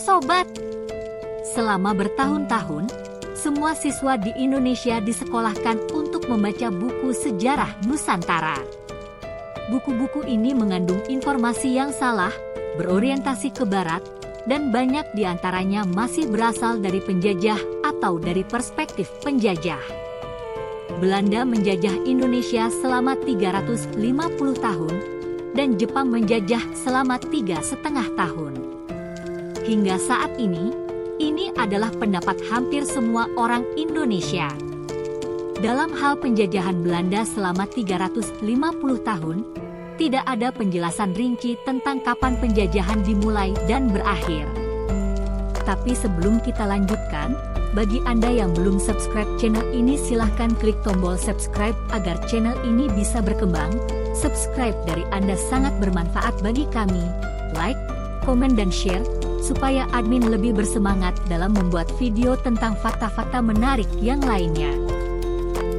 sobat. Selama bertahun-tahun, semua siswa di Indonesia disekolahkan untuk membaca buku sejarah Nusantara. Buku-buku ini mengandung informasi yang salah, berorientasi ke barat, dan banyak di antaranya masih berasal dari penjajah atau dari perspektif penjajah. Belanda menjajah Indonesia selama 350 tahun, dan Jepang menjajah selama 3,5 tahun. Hingga saat ini adalah pendapat hampir semua orang Indonesia. Dalam hal penjajahan Belanda selama 350 tahun, tidak ada penjelasan rinci tentang kapan penjajahan dimulai dan berakhir. Tapi sebelum kita lanjutkan, bagi Anda yang belum subscribe channel ini silahkan klik tombol subscribe agar channel ini bisa berkembang. Subscribe dari Anda sangat bermanfaat bagi kami. Like, komen dan share, supaya admin lebih bersemangat dalam membuat video tentang fakta-fakta menarik yang lainnya.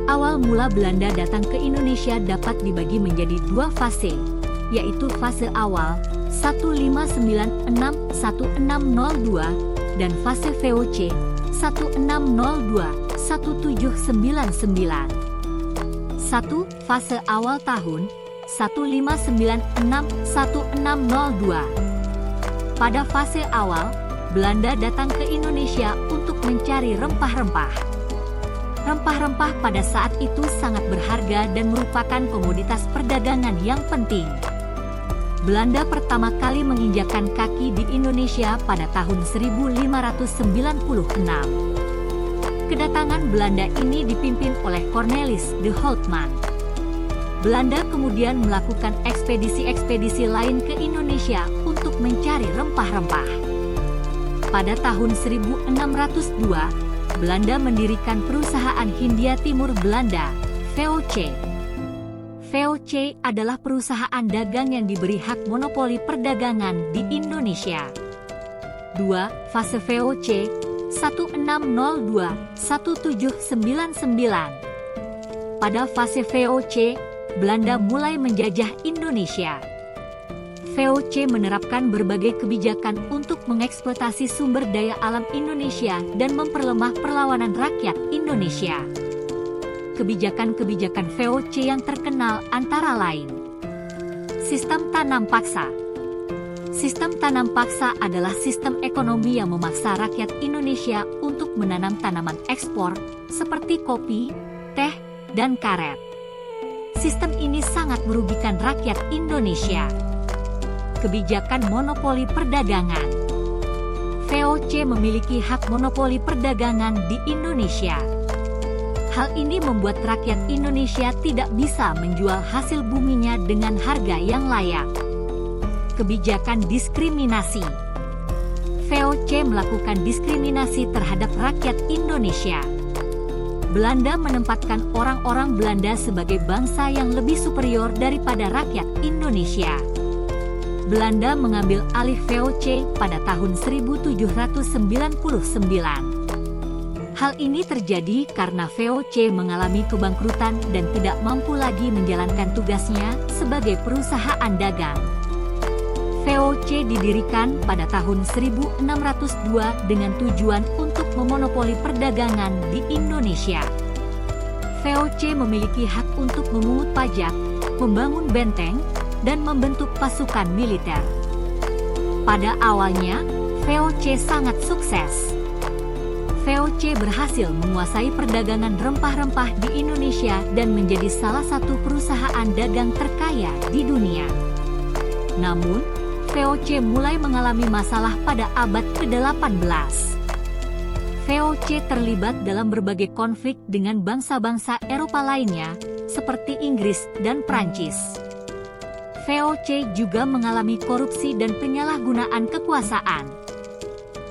Awal mula Belanda datang ke Indonesia dapat dibagi menjadi dua fase, yaitu fase awal 1596-1602 dan fase VOC 1602-1799. 1. Fase awal tahun 1596-1602. Pada fase awal, Belanda datang ke Indonesia untuk mencari rempah-rempah. Rempah-rempah pada saat itu sangat berharga dan merupakan komoditas perdagangan yang penting. Belanda pertama kali menginjakkan kaki di Indonesia pada tahun 1596. Kedatangan Belanda ini dipimpin oleh Cornelis de Houtman. Belanda kemudian melakukan ekspedisi-ekspedisi lain ke Indonesia untuk mencari rempah-rempah. Pada tahun 1602, Belanda mendirikan perusahaan Hindia Timur Belanda, VOC. VOC adalah perusahaan dagang yang diberi hak monopoli perdagangan di Indonesia. 2. Fase VOC 1602-1799. Pada fase VOC, Belanda mulai menjajah Indonesia. VOC menerapkan berbagai kebijakan untuk mengeksploitasi sumber daya alam Indonesia dan memperlemah perlawanan rakyat Indonesia. Kebijakan-kebijakan VOC yang terkenal antara lain: sistem tanam paksa. Sistem tanam paksa adalah sistem ekonomi yang memaksa rakyat Indonesia untuk menanam tanaman ekspor seperti kopi, teh, dan karet. Sistem ini sangat merugikan rakyat Indonesia. Kebijakan monopoli perdagangan. VOC memiliki hak monopoli perdagangan di Indonesia. Hal ini membuat rakyat Indonesia tidak bisa menjual hasil buminya dengan harga yang layak. Kebijakan diskriminasi. VOC melakukan diskriminasi terhadap rakyat Indonesia. Belanda menempatkan orang-orang Belanda sebagai bangsa yang lebih superior daripada rakyat Indonesia. Belanda mengambil alih VOC pada tahun 1799. Hal ini terjadi karena VOC mengalami kebangkrutan dan tidak mampu lagi menjalankan tugasnya sebagai perusahaan dagang. VOC didirikan pada tahun 1602 dengan tujuan untuk memonopoli perdagangan di Indonesia. VOC memiliki hak untuk memungut pajak, membangun benteng, dan membentuk pasukan militer. Pada awalnya, VOC sangat sukses. VOC berhasil menguasai perdagangan rempah-rempah di Indonesia dan menjadi salah satu perusahaan dagang terkaya di dunia. Namun, VOC mulai mengalami masalah pada abad ke-18. VOC terlibat dalam berbagai konflik dengan bangsa-bangsa Eropa lainnya, seperti Inggris dan Prancis. VOC juga mengalami korupsi dan penyalahgunaan kekuasaan.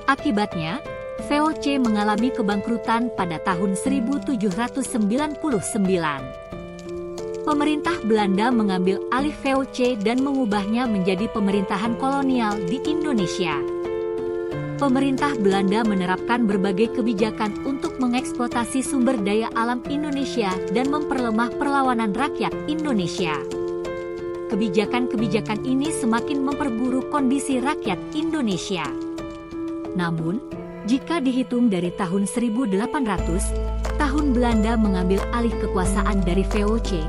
Akibatnya, VOC mengalami kebangkrutan pada tahun 1799. Pemerintah Belanda mengambil alih VOC dan mengubahnya menjadi pemerintahan kolonial di Indonesia. Pemerintah Belanda menerapkan berbagai kebijakan untuk mengeksploitasi sumber daya alam Indonesia dan memperlemah perlawanan rakyat Indonesia. Kebijakan-kebijakan ini semakin memperburuk kondisi rakyat Indonesia. Namun, jika dihitung dari tahun 1800, tahun Belanda mengambil alih kekuasaan dari VOC,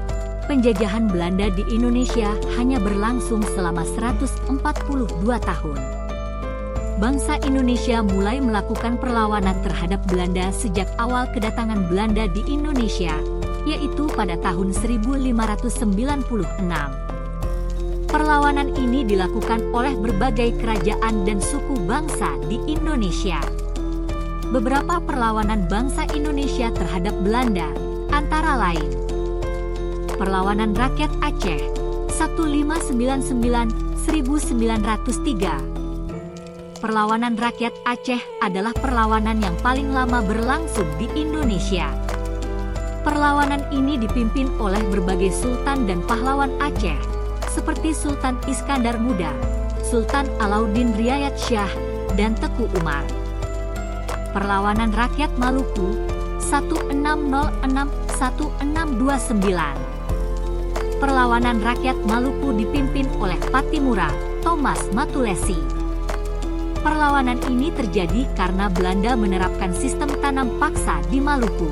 penjajahan Belanda di Indonesia hanya berlangsung selama 142 tahun. Bangsa Indonesia mulai melakukan perlawanan terhadap Belanda sejak awal kedatangan Belanda di Indonesia, yaitu pada tahun 1596. Perlawanan ini dilakukan oleh berbagai kerajaan dan suku bangsa di Indonesia. Beberapa perlawanan bangsa Indonesia terhadap Belanda, antara lain Perlawanan Rakyat Aceh 1599-1903. Perlawanan Rakyat Aceh adalah perlawanan yang paling lama berlangsung di Indonesia. Perlawanan ini dipimpin oleh berbagai sultan dan pahlawan Aceh, seperti Sultan Iskandar Muda, Sultan Alauddin Riayat Shah, dan Teku Umar. Perlawanan Rakyat Maluku 1606-1629. Perlawanan Rakyat Maluku dipimpin oleh Patimura, Thomas Matulesi. Perlawanan ini terjadi karena Belanda menerapkan sistem tanam paksa di Maluku.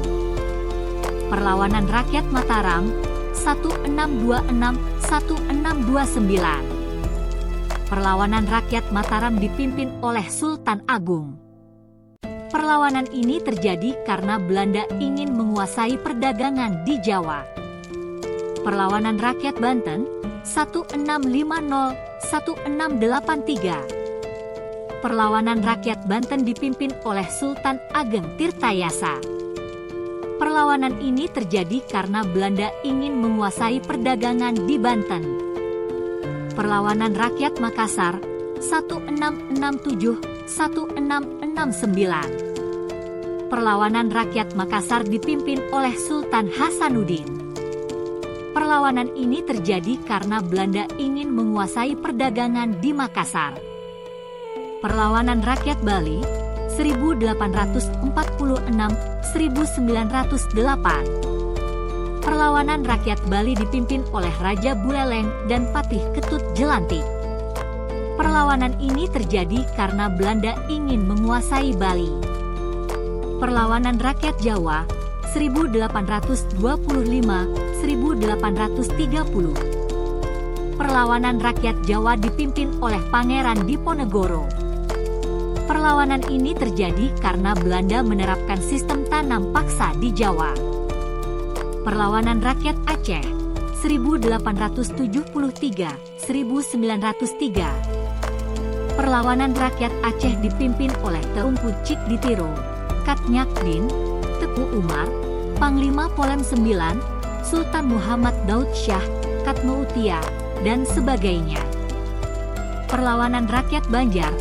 Perlawanan Rakyat Mataram 1626-1629. Perlawanan Rakyat Mataram dipimpin oleh Sultan Agung. Perlawanan ini terjadi karena Belanda ingin menguasai perdagangan di Jawa. Perlawanan Rakyat Banten 1650-1683. Perlawanan Rakyat Banten dipimpin oleh Sultan Ageng Tirtayasa. Perlawanan ini terjadi karena Belanda ingin menguasai perdagangan di Banten. Perlawanan Rakyat Makassar 1667-1669. Perlawanan Rakyat Makassar dipimpin oleh Sultan Hasanuddin. Perlawanan ini terjadi karena Belanda ingin menguasai perdagangan di Makassar. Perlawanan Rakyat Bali 1846-1908. Perlawanan Rakyat Bali dipimpin oleh Raja Buleleng dan Patih Ketut Jelantik. Perlawanan ini terjadi karena Belanda ingin menguasai Bali. Perlawanan Rakyat Jawa 1835-1830. Perlawanan Rakyat Jawa dipimpin oleh Pangeran Diponegoro. Perlawanan ini terjadi karena Belanda menerapkan sistem tanam paksa di Jawa. Perlawanan Rakyat Aceh 1873-1903. Perlawanan Rakyat Aceh dipimpin oleh Teungku Cik Ditiro, Kat Nyakdin, Teku Umar, Panglima Polem IX, Sultan Muhammad Daud Syah, Kat Mutia, dan sebagainya. Perlawanan Rakyat Banjar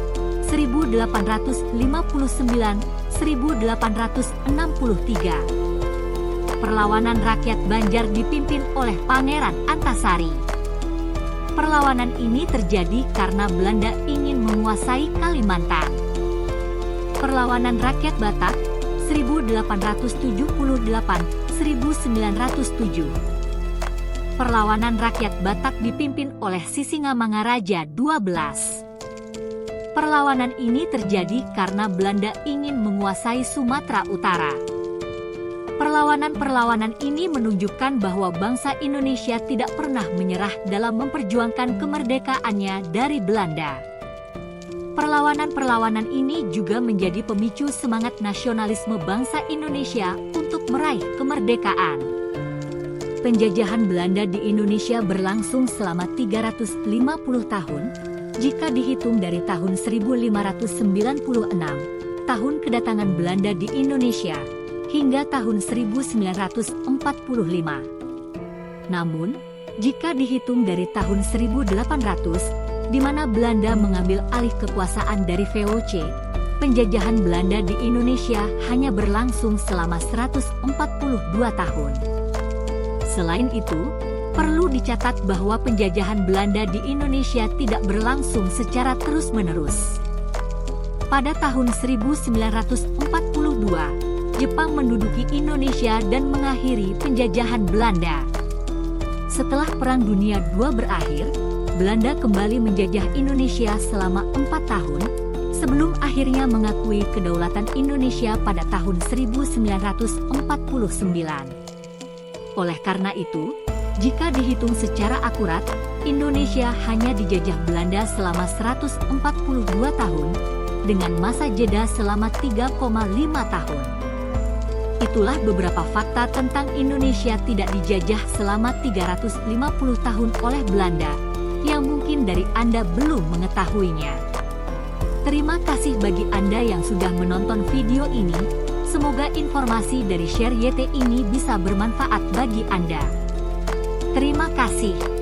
1869-1863. Perlawanan Rakyat Banjar dipimpin oleh Pangeran Antasari. Perlawanan ini terjadi karena Belanda ingin menguasai Kalimantan. Perlawanan Rakyat Batak 1878-1907. Perlawanan Rakyat Batak dipimpin oleh Sisingamangaraja XII. Perlawanan ini terjadi karena Belanda ingin menguasai Sumatera Utara. Perlawanan-perlawanan ini menunjukkan bahwa bangsa Indonesia tidak pernah menyerah dalam memperjuangkan kemerdekaannya dari Belanda. Perlawanan-perlawanan ini juga menjadi pemicu semangat nasionalisme bangsa Indonesia untuk meraih kemerdekaan. Penjajahan Belanda di Indonesia berlangsung selama 350 tahun, jika dihitung dari tahun 1596, tahun kedatangan Belanda di Indonesia, hingga tahun 1945. Namun, jika dihitung dari tahun 1800, di mana Belanda mengambil alih kekuasaan dari VOC, penjajahan Belanda di Indonesia hanya berlangsung selama 142 tahun. Selain itu, perlu dicatat bahwa penjajahan Belanda di Indonesia tidak berlangsung secara terus-menerus. Pada tahun 1942, Jepang menduduki Indonesia dan mengakhiri penjajahan Belanda. Setelah Perang Dunia II berakhir, Belanda kembali menjajah Indonesia selama 4 tahun, sebelum akhirnya mengakui kedaulatan Indonesia pada tahun 1949. Oleh karena itu, jika dihitung secara akurat, Indonesia hanya dijajah Belanda selama 142 tahun, dengan masa jeda selama 3,5 tahun. Itulah beberapa fakta tentang Indonesia tidak dijajah selama 350 tahun oleh Belanda, yang mungkin dari Anda belum mengetahuinya. Terima kasih bagi Anda yang sudah menonton video ini. Semoga informasi dari Share YT ini bisa bermanfaat bagi Anda. Terima kasih.